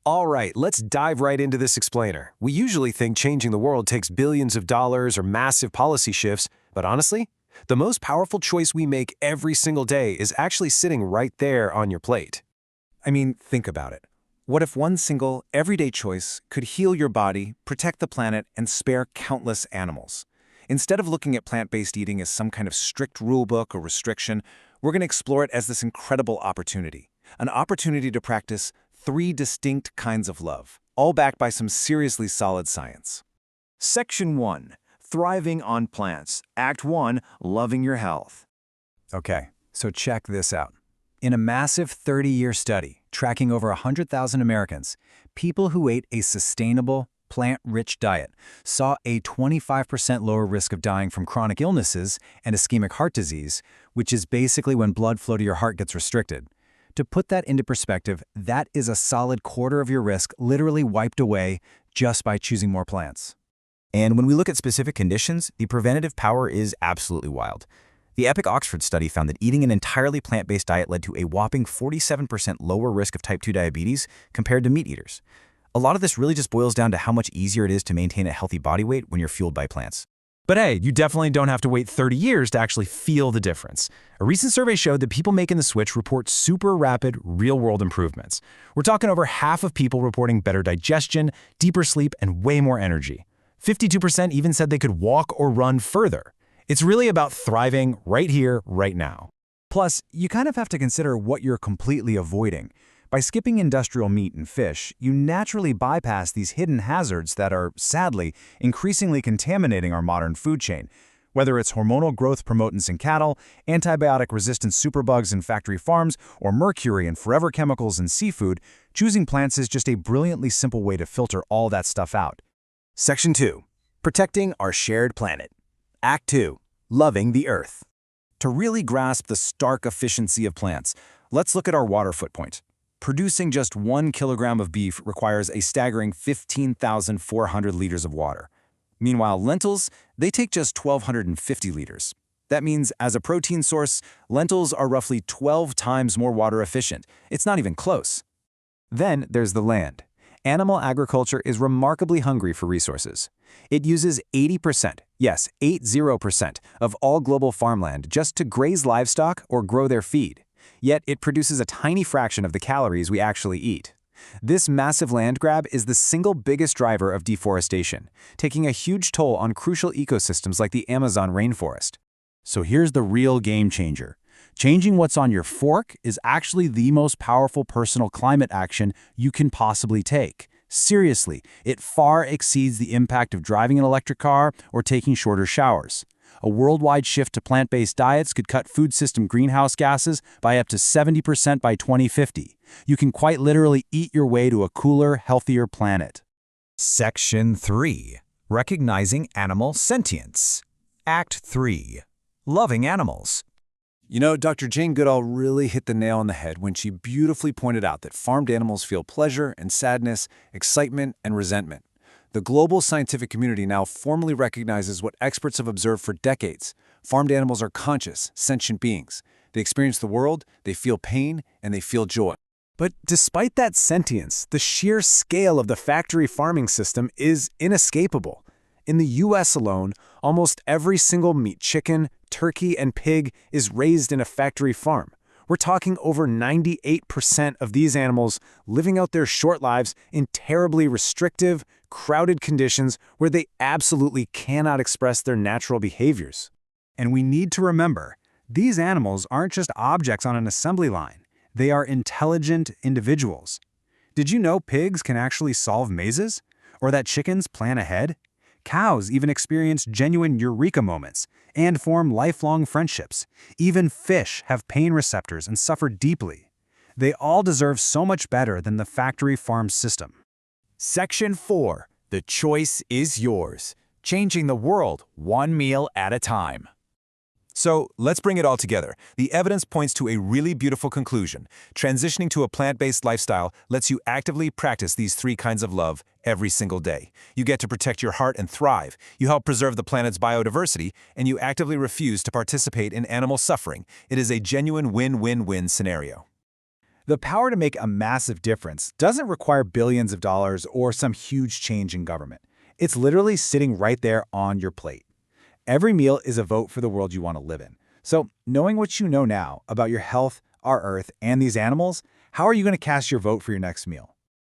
All right, let's dive right into this explainer. We usually think changing the world takes billions of dollars or massive policy shifts, but honestly, the most powerful choice we make every single day is actually sitting right there on your plate. I mean, think about it. What if one single, everyday choice could heal your body, protect the planet, and spare countless animals? Instead of looking at plant-based eating as some kind of strict rulebook or restriction, we're going to explore it as this incredible opportunity. An opportunity to practice 3 distinct kinds of love, all backed by some seriously solid science. Section 1. Thriving on Plants. Act 1. Loving your health. Okay, so check this out. In a massive 30-year study tracking over 100,000 Americans, people who ate a sustainable, plant-rich diet saw a 25% lower risk of dying from chronic illnesses and ischemic heart disease, which is basically when blood flow to your heart gets restricted. To put that into perspective, that is a solid quarter of your risk literally wiped away just by choosing more plants. And when we look at specific conditions, the preventative power is absolutely wild. The Epic Oxford study found that eating an entirely plant-based diet led to a whopping 47% lower risk of type 2 diabetes compared to meat eaters. A lot of this really just boils down to how much easier it is to maintain a healthy body weight when you're fueled by plants. But hey, you definitely don't have to wait 30 years to actually feel the difference. A recent survey showed that people making the switch report super rapid, real-world improvements. We're talking over half of people reporting better digestion, deeper sleep, and way more energy. 52% even said they could walk or run further. It's really about thriving right here, right now. Plus, you kind of have to consider what you're completely avoiding. By skipping industrial meat and fish, you naturally bypass these hidden hazards that are, sadly, increasingly contaminating our modern food chain. Whether it's hormonal growth promotants in cattle, antibiotic-resistant superbugs in factory farms, or mercury and forever chemicals in seafood, choosing plants is just a brilliantly simple way to filter all that stuff out. Section 2. Protecting our shared planet. Act 2. Loving the Earth. To really grasp the stark efficiency of plants, let's look at our water footprint. Producing just 1 kilogram of beef requires a staggering 15,400 liters of water. Meanwhile, lentils, they take just 1,250 liters. That means, as a protein source, lentils are roughly 12 times more water efficient. It's not even close. Then there's the land. Animal agriculture is remarkably hungry for resources. It uses 80%, yes, 80% of all global farmland just to graze livestock or grow their feed. Yet it produces a tiny fraction of the calories we actually eat. This massive land grab is the single biggest driver of deforestation, taking a huge toll on crucial ecosystems like the Amazon rainforest. So here's the real game changer. Changing what's on your fork is actually the most powerful personal climate action you can possibly take. Seriously, it far exceeds the impact of driving an electric car or taking shorter showers. A worldwide shift to plant-based diets could cut food system greenhouse gases by up to 70% by 2050. You can quite literally eat your way to a cooler, healthier planet. Section 3. Recognizing Animal Sentience. Act 3. Loving Animals. You know, Dr. Jane Goodall really hit the nail on the head when she beautifully pointed out that farmed animals feel pleasure and sadness, excitement and resentment. The global scientific community now formally recognizes what experts have observed for decades. Farmed animals are conscious, sentient beings. They experience the world, they feel pain, and they feel joy. But despite that sentience, the sheer scale of the factory farming system is inescapable. In the US alone, almost every single meat chicken, turkey, and pig is raised in a factory farm. We're talking over 98% of these animals living out their short lives in terribly restrictive, crowded conditions where they absolutely cannot express their natural behaviors. And we need to remember, these animals aren't just objects on an assembly line. They are intelligent individuals. Did you know pigs can actually solve mazes? Or that chickens plan ahead? Cows even experience genuine eureka moments and form lifelong friendships. Even fish have pain receptors and suffer deeply. They all deserve so much better than the factory farm system. Section 4. The choice is yours. Changing the world one meal at a time. So let's bring it all together. The evidence points to a really beautiful conclusion. Transitioning to a plant-based lifestyle lets you actively practice these 3 kinds of love every single day. You get to protect your heart and thrive. You help preserve the planet's biodiversity, and you actively refuse to participate in animal suffering. It is a genuine win-win-win scenario. The power to make a massive difference doesn't require billions of dollars or some huge change in government. It's literally sitting right there on your plate. Every meal is a vote for the world you want to live in. So, knowing what you know now about your health, our Earth, and these animals, how are you going to cast your vote for your next meal?